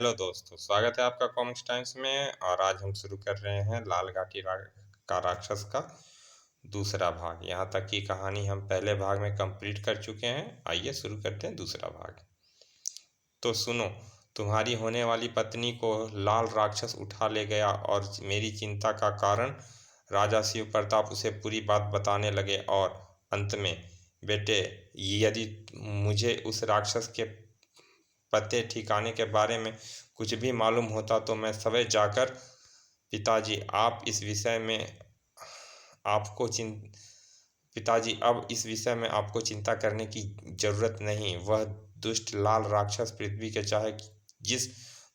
Hello दोस्तों, स्वागत है आपका कॉमिक्स टाइम्स में। और आज हम शुरू कर रहे हैं लाल घाटी का राक्षस का दूसरा भाग। यहाँ तक की कहानी हम पहले भाग में कंप्लीट कर चुके हैं। आइए शुरू करते हैं दूसरा भाग। तो सुनो, तुम्हारी होने वाली पत्नी को लाल राक्षस उठा ले गया और मेरी चिंता का कारण राजा शिव प्रताप उसे पूरी बात बताने लगे। और अंत में, बेटे, यदि मुझे उस राक्षस के पते ठिकाने के बारे में कुछ भी मालूम होता तो मैं सवें जाकर पिताजी आप इस विषय में आपको चिं पिताजी अब इस विषय में आपको चिंता करने की जरूरत नहीं। वह दुष्ट लाल राक्षस पृथ्वी के चाहे जिस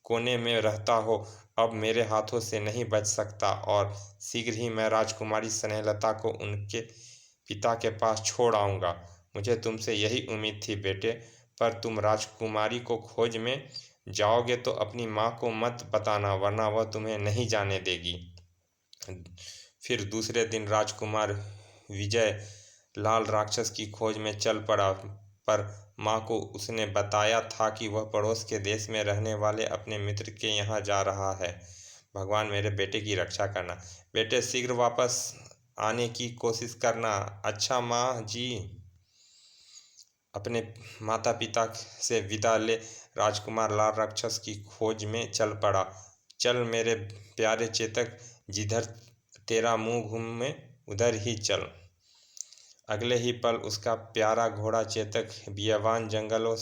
कोने में रहता हो, अब मेरे हाथों से नहीं बच सकता। और शीघ्र ही मैं राजकुमारी स्नेहलता को उनके पिता के पास छोड़ आऊँगा। मुझे तुमसे यही उम्मीद थी बेटे, पर तुम राजकुमारी को खोज में जाओगे तो अपनी माँ को मत बताना, वरना वह तुम्हें नहीं जाने देगी। फिर दूसरे दिन राजकुमार विजय लाल राक्षस की खोज में चल पड़ा, पर माँ को उसने बताया था कि वह पड़ोस के देश में रहने वाले अपने मित्र के यहाँ जा रहा है। भगवान मेरे बेटे की रक्षा करना। बेटे, शीघ्र वापस आने की कोशिश करना। अच्छा माँ जी। अपने माता पिता से विदा ले राजकुमार लाल राक्षस की खोज में चल पड़ा। चल मेरे प्यारे चेतक, जिधर तेरा मुंह घूमे उधर ही चल। अगले ही पल उसका प्यारा घोड़ा चेतक बियाबान जंगलों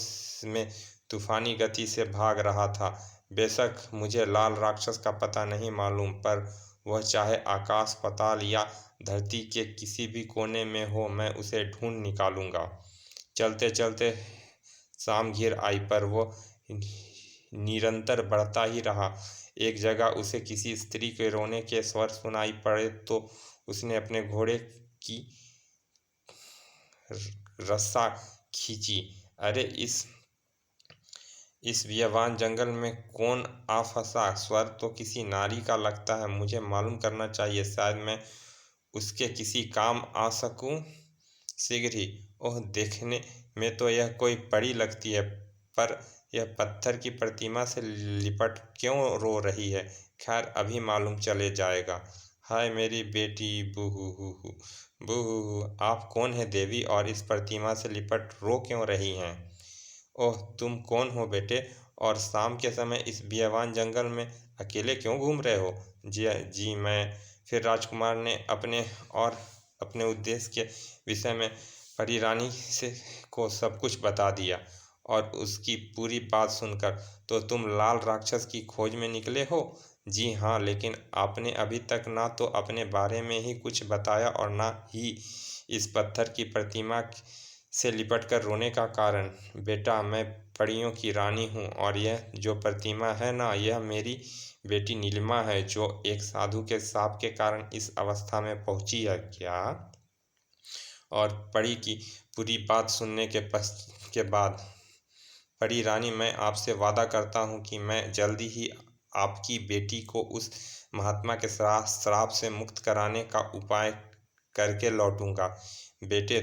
में तूफानी गति से भाग रहा था। बेशक मुझे लाल राक्षस का पता नहीं मालूम, पर वह चाहे आकाश पाताल या धरती के किसी भी कोने में हो, मैं उसे ढूंढ निकालूंगा। चलते चलते शाम घिर आई, पर वो निरंतर बढ़ता ही रहा। एक जगह उसे किसी स्त्री के रोने के स्वर सुनाई पड़े तो उसने अपने घोड़े की रस्सा खींची। अरे, इस बियाबान जंगल में कौन आ फंसा? स्वर तो किसी नारी का लगता है। मुझे मालूम करना चाहिए, शायद मैं उसके किसी काम आ सकूं शीघ्र ही। ओह, देखने में तो यह कोई परी लगती है, पर यह पत्थर की प्रतिमा से लिपट क्यों रो रही है? खैर, अभी मालूम चले जाएगा। हाय मेरी बेटी, बूहू बूहू, आप कौन है देवी, और इस प्रतिमा से लिपट रो क्यों रही हैं? ओह, तुम कौन हो बेटे, और शाम के समय इस बियाबान जंगल में अकेले क्यों घूम रहे हो? जी मैं। फिर राजकुमार ने अपने उद्देश्य के विषय में परी रानी से को सब कुछ बता दिया। और उसकी पूरी बात सुनकर, तो तुम लाल राक्षस की खोज में निकले हो? जी हाँ, लेकिन आपने अभी तक ना तो अपने बारे में ही कुछ बताया और ना ही इस पत्थर की प्रतिमा से लिपट कर रोने का कारण। बेटा, मैं परियों की रानी हूँ, और यह जो प्रतिमा है ना, यह मेरी बेटी नीलिमा है, जो एक साधु के शाप के कारण इस अवस्था में पहुंची है। क्या? और परी की पूरी बात सुनने के बाद, परी रानी, मैं आपसे वादा करता हूँ कि मैं जल्दी ही आपकी बेटी को उस महात्मा के श्राप से मुक्त कराने का उपाय करके लौटूंगा। बेटे,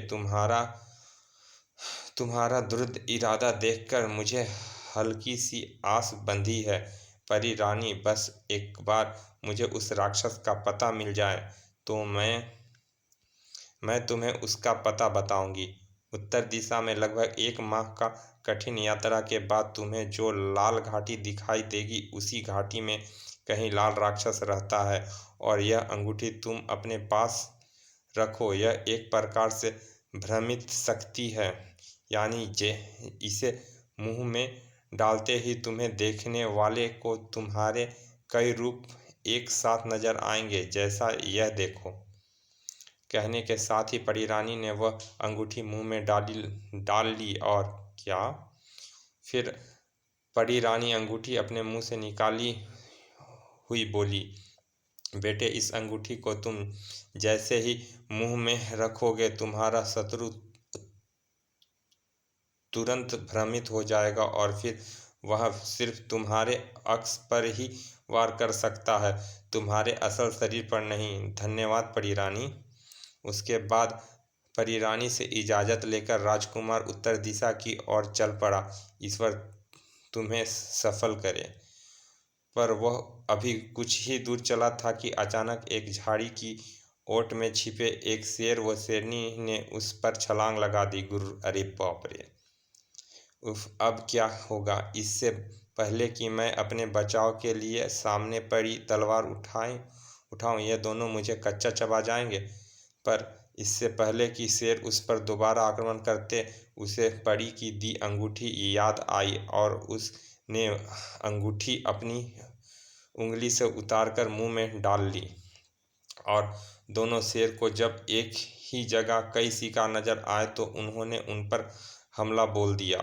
तुम्हारा दृढ़ इरादा देखकर मुझे हल्की सी आस बंधी है। परी रानी, बस एक बार मुझे उस राक्षस का पता मिल जाए तो मैं तुम्हें उसका पता बताऊंगी। उत्तर दिशा में लगभग 1 माह का कठिन यात्रा के बाद तुम्हें जो लाल घाटी दिखाई देगी, उसी घाटी में कहीं लाल राक्षस रहता है। और यह अंगूठी तुम अपने पास रखो। यह एक प्रकार से भ्रमित शक्ति है, यानी इसे मुंह में डालते ही तुम्हें देखने वाले को तुम्हारे कई रूप एक साथ नजर आएंगे, जैसा यह देखो। कहने के साथ ही परी रानी ने वह अंगूठी मुंह में डाल ली। और क्या? फिर परी रानी अंगूठी अपने मुंह से निकाली हुई बोली, बेटे, इस अंगूठी को तुम जैसे ही मुंह में रखोगे, तुम्हारा शत्रु तुरंत भ्रमित हो जाएगा, और फिर वह सिर्फ तुम्हारे अक्स पर ही वार कर सकता है, तुम्हारे असल शरीर पर नहीं। धन्यवाद परी रानी। उसके बाद परी रानी से इजाज़त लेकर राजकुमार उत्तर दिशा की ओर चल पड़ा। ईश्वर तुम्हें सफल करे। पर वह अभी कुछ ही दूर चला था कि अचानक एक झाड़ी की ओट में छिपे एक शेर व शेरनी ने उस पर छलांग लगा दी। गुरु, अरे बाप रे! उफ, अब क्या होगा? इससे पहले कि मैं अपने बचाव के लिए सामने पड़ी तलवार उठाऊं, ये दोनों मुझे कच्चा चबा जाएंगे। पर इससे पहले कि शेर उस पर दोबारा आक्रमण करते, उसे परी की दी अंगूठी याद आई और उसने अंगूठी अपनी उंगली से उतारकर मुंह में डाल ली। और दोनों शेर को जब एक ही जगह कई शिकार नजर आए तो उन्होंने उन पर हमला बोल दिया।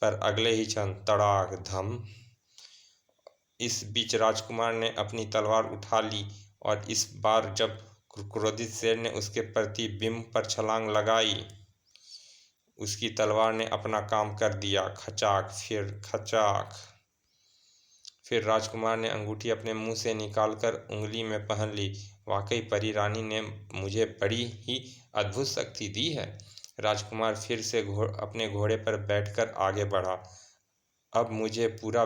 पर अगले ही क्षण तड़ाक धम! इस बीच राजकुमार ने अपनी तलवार उठा ली और इस बार जब क्रोधित शेर ने उसके प्रतिबिंब पर छलांग लगाई, उसकी तलवार ने अपना काम कर दिया। खचाक, फिर खचाक। फिर राजकुमार ने अंगूठी अपने मुंह से निकालकर उंगली में पहन ली। वाकई परी रानी ने मुझे बड़ी ही अद्भुत शक्ति दी है। राजकुमार फिर से अपने घोड़े पर बैठकर आगे बढ़ा। अब मुझे पूरा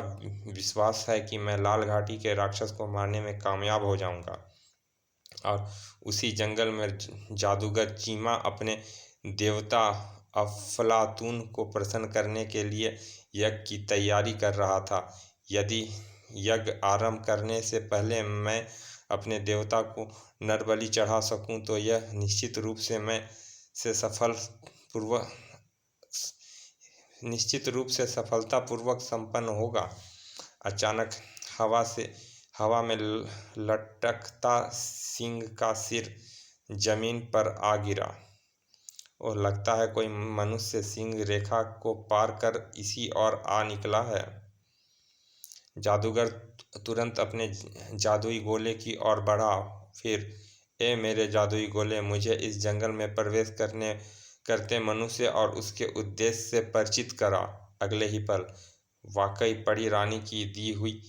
विश्वास है कि मैं लाल घाटी के राक्षस को मारने में कामयाब हो जाऊंगा। और उसी जंगल में जादूगर चीमा अपने देवता अफलातून को प्रसन्न करने के लिए यज्ञ की तैयारी कर रहा था। यदि यज्ञ आरंभ करने से पहले मैं अपने देवता को नरबलि चढ़ा सकूं तो यह निश्चित रूप से सफलतापूर्वक संपन्न होगा। अचानक हवा में लटकता सिंह का सिर जमीन पर आ गिरा। और लगता है कोई मनुष्य सिंह रेखा को पार कर इसी ओर आ निकला है। जादूगर तुरंत अपने जादुई गोले की ओर बढ़ा। फिर, ए मेरे जादुई गोले, मुझे इस जंगल में प्रवेश करते मनुष्य और उसके उद्देश्य से परिचित करा। अगले ही पल, वाकई परी रानी की दी हुई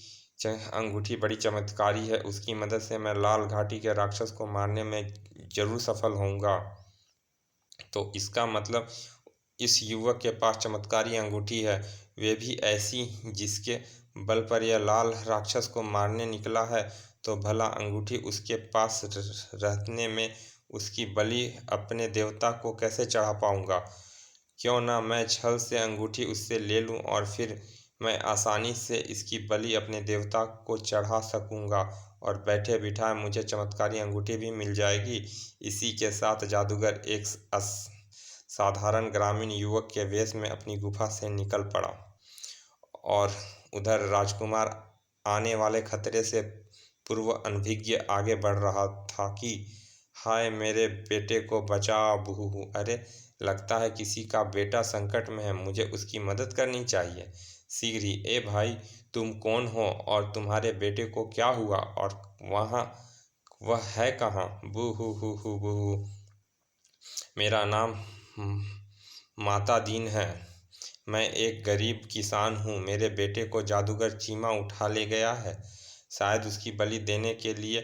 अंगूठी बड़ी चमत्कारी है। उसकी मदद से मैं लाल घाटी के राक्षस को मारने में जरूर सफल होऊंगा। तो इसका मतलब इस युवक के पास चमत्कारी अंगूठी है, वे भी ऐसी जिसके बल पर यह लाल राक्षस को मारने निकला है। तो भला अंगूठी उसके पास रहने में उसकी बलि अपने देवता को कैसे चढ़ा पाऊंगा? क्यों ना मैं छल से अंगूठी उससे ले लूं और फिर मैं आसानी से इसकी बलि अपने देवता को चढ़ा सकूंगा और बैठे बिठाए मुझे चमत्कारी अंगूठी भी मिल जाएगी। इसी के साथ जादूगर एक साधारण ग्रामीण युवक के वेश में अपनी गुफा से निकल पड़ा। और उधर राजकुमार आने वाले खतरे से पूर्व अनभिज्ञ आगे बढ़ रहा था कि हाय मेरे बेटे को बचाओ बूहू! अरे, लगता है किसी का बेटा संकट में है, मुझे उसकी मदद करनी चाहिए शीघ्र ही। ए भाई, तुम कौन हो और तुम्हारे बेटे को क्या हुआ और वह है कहाँ? बूहू हू हू बूहू! मेरा नाम माता दीन है। मैं एक गरीब किसान हूँ। मेरे बेटे को जादूगर चीमा उठा ले गया है, शायद उसकी बलि देने के लिए।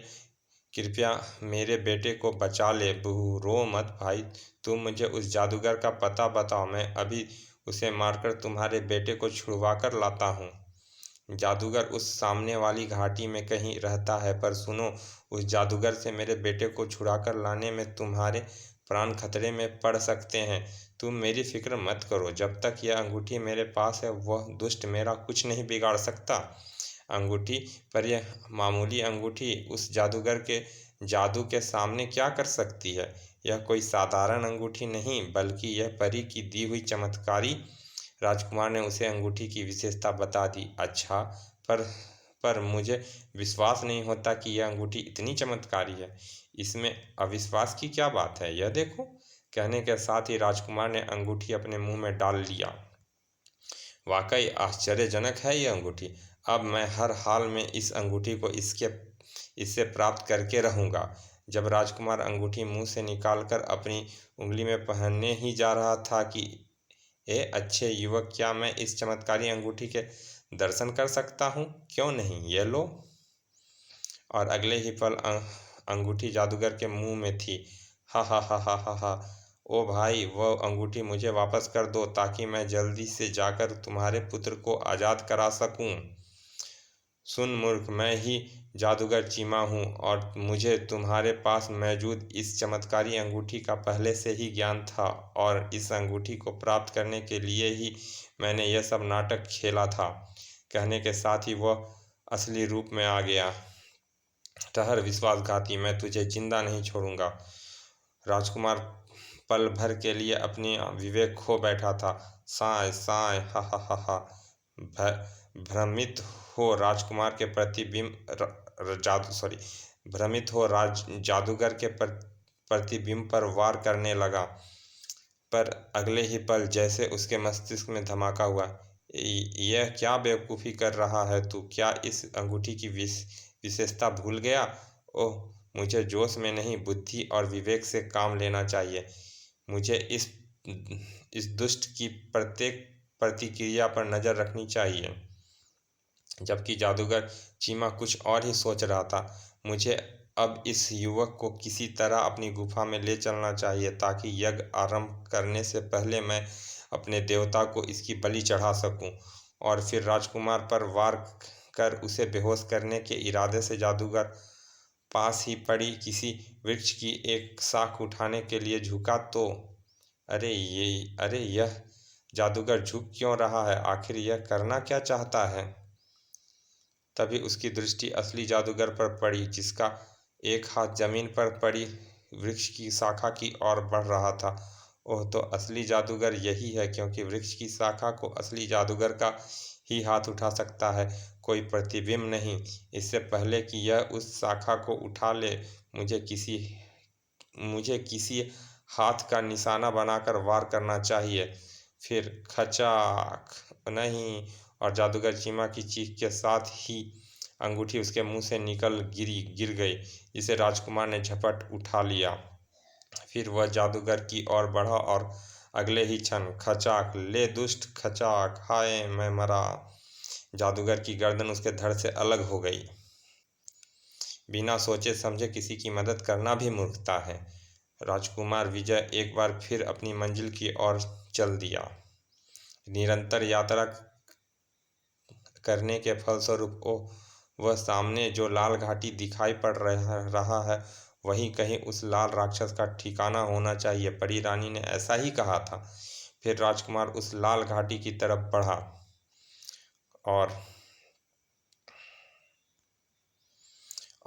कृपया मेरे बेटे को बचा ले। बहू, रो मत भाई, तुम मुझे उस जादूगर का पता बताओ, मैं अभी उसे मारकर तुम्हारे बेटे को छुड़वा कर लाता हूँ। जादूगर उस सामने वाली घाटी में कहीं रहता है, पर सुनो, उस जादूगर से मेरे बेटे को छुड़ाकर लाने में तुम्हारे प्राण खतरे में पड़ सकते हैं। तुम मेरी फिक्र मत करो, जब तक यह अंगूठी मेरे पास है वह दुष्ट मेरा कुछ नहीं बिगाड़ सकता। अंगूठी, पर यह मामूली अंगूठी उस जादूगर के जादू के सामने क्या कर सकती है? यह कोई साधारण अंगूठी नहीं, बल्कि यह परी की दी हुई चमत्कारी। राजकुमार ने उसे अंगूठी की विशेषता बता दी। अच्छा, पर मुझे विश्वास नहीं होता कि यह अंगूठी इतनी चमत्कारी है। इसमें अविश्वास की क्या बात है? यह देखो। कहने के साथ ही राजकुमार ने अंगूठी अपने मुंह में डाल लिया। वाकई आश्चर्यजनक है यह अंगूठी। अब मैं हर हाल में इस अंगूठी को इससे प्राप्त करके रहूंगा। जब राजकुमार अंगूठी मुंह से निकालकर अपनी उंगली में पहनने ही जा रहा था कि ए अच्छे युवक, क्या मैं इस चमत्कारी अंगूठी के दर्शन कर सकता हूँ? क्यों नहीं, ये लो। और अगले ही पल अंगूठी जादूगर के मुंह में थी। हा हा हा हा हा हा! ओ भाई, वह अंगूठी मुझे वापस कर दो ताकि मैं जल्दी से जाकर तुम्हारे पुत्र को आज़ाद करा सकूं। सुन मूर्ख, मैं ही जादूगर चीमा हूँ और मुझे तुम्हारे पास मौजूद इस चमत्कारी अंगूठी का पहले से ही ज्ञान था और इस अंगूठी को प्राप्त करने के लिए ही मैंने यह सब नाटक खेला था। कहने के साथ ही वह असली रूप में आ गया। ठहर विश्वासघाती, मैं तुझे जिंदा नहीं छोड़ूंगा। राजकुमार पल भर के लिए अपनी विवेक खो बैठा था। साय साय हा हा हा हा। भ्रमित हो राजकुमार के प्रतिबिंब जादू सॉरी भ्रमित हो जादूगर के प्रतिबिंब पर वार करने लगा। पर अगले ही पल जैसे उसके मस्तिष्क में धमाका हुआ। यह क्या बेवकूफ़ी कर रहा है तू? क्या इस अंगूठी की विशेषता भूल गया? ओह, मुझे जोश में नहीं, बुद्धि और विवेक से काम लेना चाहिए। मुझे इस दुष्ट की प्रत्येक प्रतिक्रिया पर नज़र रखनी चाहिए। जबकि जादूगर चीमा कुछ और ही सोच रहा था। मुझे अब इस युवक को किसी तरह अपनी गुफा में ले चलना चाहिए ताकि यज्ञ आरंभ करने से पहले मैं अपने देवता को इसकी बलि चढ़ा सकूं और फिर राजकुमार पर वार कर उसे बेहोश करने के इरादे से जादूगर पास ही पड़ी किसी वृक्ष की एक शाख उठाने के लिए झुका तो अरे यह जादूगर झुक क्यों रहा है? आखिर यह करना क्या चाहता है? तभी उसकी दृष्टि असली जादूगर पर पड़ी, जिसका एक हाथ जमीन पर पड़ी वृक्ष की शाखा की ओर बढ़ रहा था। ओह, तो असली जादूगर यही है, क्योंकि वृक्ष की शाखा को असली जादूगर का ही हाथ उठा सकता है, कोई प्रतिबिंब नहीं। इससे पहले कि यह उस शाखा को उठा ले, मुझे किसी हाथ का निशाना बनाकर वार करना चाहिए। फिर खचाक नहीं, और जादूगर चीमा की चीख के साथ ही अंगूठी उसके मुंह से निकल गिर गई, जिसे राजकुमार ने झपट उठा लिया। फिर वह जादूगर की ओर बढ़ा और अगले ही क्षण खचाक, ले दुष्ट, खचाक, हाय मैं मरा। जादूगर की गर्दन उसके धड़ से अलग हो गई। बिना सोचे समझे किसी की मदद करना भी मूर्खता है। राजकुमार विजय एक बार फिर अपनी मंजिल की ओर चल दिया। निरंतर यात्रा करने के फलस्वरूप वह सामने जो लाल घाटी दिखाई पड़ रहा है, वहीं कहीं उस लाल राक्षस का ठिकाना होना चाहिए। परी रानी ने ऐसा ही कहा था। फिर राजकुमार उस लाल घाटी की तरफ बढ़ा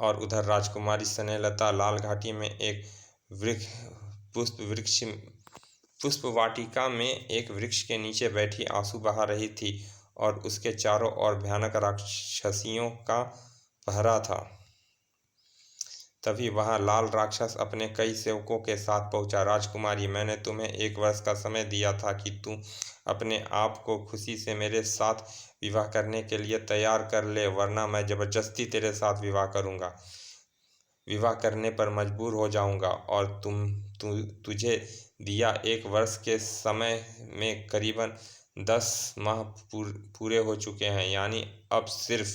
और उधर राजकुमारी स्नेहलता लाल घाटी में एक वृक्ष पुष्प वाटिका में एक वृक्ष के नीचे बैठी आंसू बहा रही थी और उसके चारों ओर भयानक राक्षसियों का पहरा था। तभी वहां लाल राक्षस अपने कई सेवकों के साथ पहुंचा। राजकुमारी, मैंने तुम्हें 1 वर्ष का समय दिया था कि तुम अपने आप को खुशी से मेरे साथ विवाह करने के लिए तैयार कर ले, वरना मैं जबरदस्ती तेरे साथ विवाह करने पर मजबूर हो जाऊंगा। और तुझे दिया 1 वर्ष के समय में करीबन 10 माह पूरे हो चुके हैं, यानी अब सिर्फ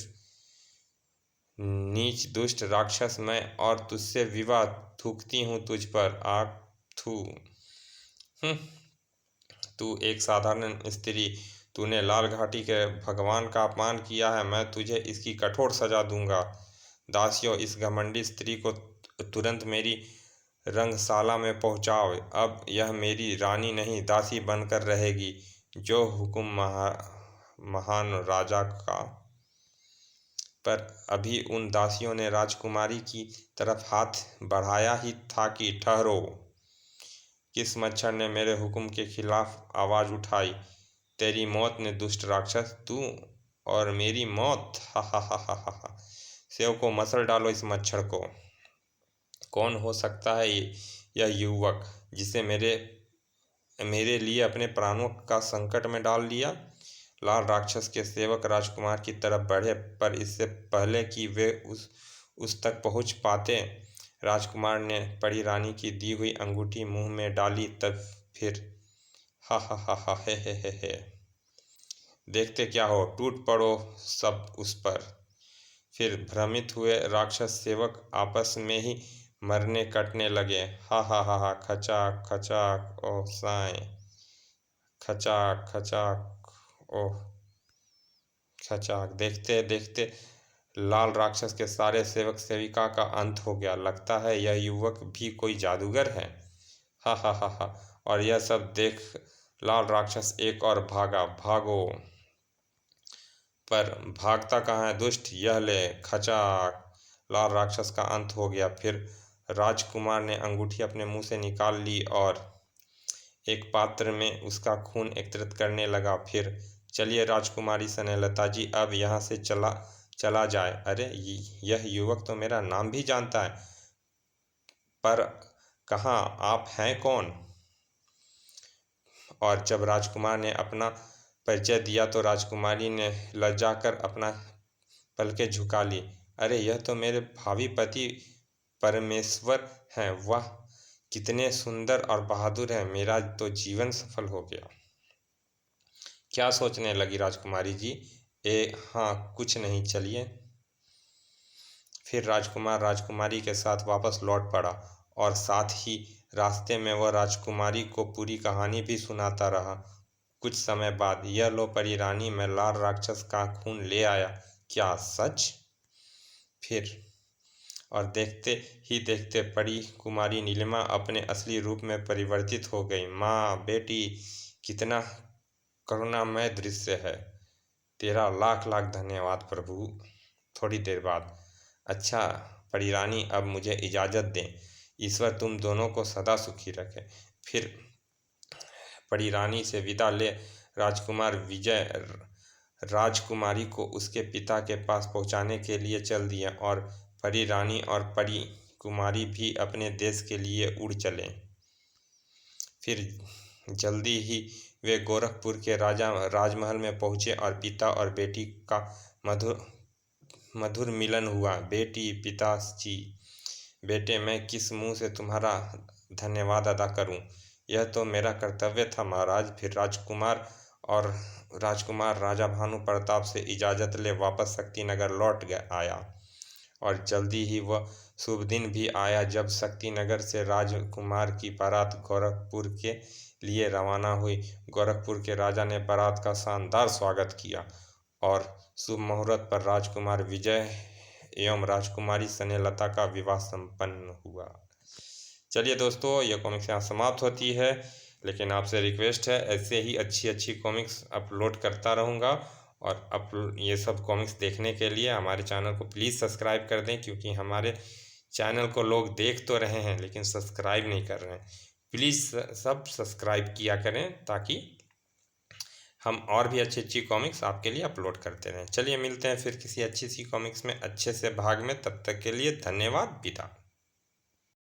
नीच दुष्ट राक्षस मैं और तुझसे विवाह। थूकती हूँ तुझ पर आग। थू। तू एक साधारण स्त्री, तूने लाल घाटी के भगवान का अपमान किया है। मैं तुझे इसकी कठोर सजा दूंगा। दासियों, इस घमंडी स्त्री को तुरंत मेरी रंगशाला में पहुंचाओ। अब यह मेरी रानी नहीं, दासी बनकर रहेगी। जो हुक्म महान राजा का। पर अभी उन दासियों ने राजकुमारी की तरफ हाथ बढ़ाया ही था कि ठहरो। किस मच्छर ने मेरे हुक्म के खिलाफ आवाज उठाई? तेरी मौत ने दुष्ट राक्षस, तू और मेरी मौत। हा हा हा हा हा। सेव को मसल डालो इस मच्छर को। कौन हो सकता है यह युवक जिसे मेरे लिए अपने प्राणों का संकट में डाल दिया? लाल राक्षस के सेवक राजकुमार की तरफ बढ़े, पर इससे पहले कि वे उस तक पहुंच पाते, राजकुमार ने परी रानी की दी हुई अंगूठी मुंह में डाली। तब फिर हा हा हा हा हे। देखते क्या हो, टूट पड़ो सब उस पर। फिर भ्रमित हुए राक्षस सेवक आपस में ही मरने कटने लगे। हा हा हा हा। खचाक खचाक ओह साए। खचाक खचाक ओह खचाक। देखते देखते लाल राक्षस के सारे सेवक सेविका का अंत हो गया। लगता है यह युवक भी कोई जादूगर है। हा हा हा हा। और यह सब देख लाल राक्षस एक और भागा। भागो, पर भागता कहाँ है दुष्ट, यह ले खचाक। लाल राक्षस का अंत हो गया। फिर राजकुमार ने अंगूठी अपने मुंह से निकाल ली और एक पात्र में उसका खून एकत्रित करने लगा। फिर चलिए राजकुमारी स्नेहलता जी, अब यहाँ से चला जाए। अरे यह युवक तो मेरा नाम भी जानता है, पर कहाँ आप हैं कौन? और जब राजकुमार ने अपना परिचय दिया तो राजकुमारी ने लज्जा कर अपना पलकें झुका ली। अरे यह तो मेरे भावी पति परमेश्वर हैं। वाह, कितने सुंदर और बहादुर हैं। मेरा तो जीवन सफल हो गया। क्या सोचने लगी राजकुमारी जी? हाँ, कुछ नहीं, चलिए। फिर राजकुमार राजकुमारी के साथ वापस लौट पड़ा और साथ ही रास्ते में वह राजकुमारी को पूरी कहानी भी सुनाता रहा। कुछ समय बाद, यह लो परी रानी, मैं लाल राक्षस का खून ले आया। क्या सच? फिर और देखते ही देखते परी कुमारी नीलिमा अपने असली रूप में परिवर्तित हो गई। माँ बेटी, कितना करुणामय दृश्य है। तेरा लाख लाख धन्यवाद प्रभु। थोड़ी देर बाद, अच्छा परी रानी, अब मुझे इजाज़त दें। ईश्वर तुम दोनों को सदा सुखी रखे। फिर परी रानी से विदा ले राजकुमार विजय राजकुमारी को उसके पिता के पास पहुंचाने के लिए चल दिए और परी रानी और परी कुमारी भी अपने देश के लिए उड़ चले। फिर जल्दी ही वे गोरखपुर के राजमहल में पहुंचे और पिता और बेटी का मधुर मधुर मिलन हुआ। बेटी, पिताजी, बेटे, मैं किस मुंह से तुम्हारा धन्यवाद अदा करूं? यह तो मेरा कर्तव्य था महाराज। फिर राजकुमार राजा भानु प्रताप से इजाज़त ले वापस शक्तिनगर आया और जल्दी ही वह शुभ दिन भी आया जब शक्तिनगर से राजकुमार की बारात गोरखपुर के लिए रवाना हुई। गोरखपुर के राजा ने बारात का शानदार स्वागत किया और शुभ मुहूर्त पर राजकुमार विजय एवं राजकुमारी स्नेहलता का विवाह संपन्न हुआ। चलिए दोस्तों, यह कॉमिक्स यहाँ समाप्त होती है, लेकिन आपसे रिक्वेस्ट है, ऐसे ही अच्छी अच्छी कॉमिक्स अपलोड करता रहूँगा। और ये सब कॉमिक्स देखने के लिए हमारे चैनल को प्लीज़ सब्सक्राइब कर दें, क्योंकि हमारे चैनल को लोग देख तो रहे हैं लेकिन सब्सक्राइब नहीं कर रहे हैं। प्लीज़ सब सब्सक्राइब किया करें ताकि हम और भी अच्छी अच्छी कॉमिक्स आपके लिए अपलोड करते रहें। चलिए मिलते हैं फिर किसी अच्छी सी कॉमिक्स में अच्छे से भाग में। तब तक के लिए धन्यवाद, विदा।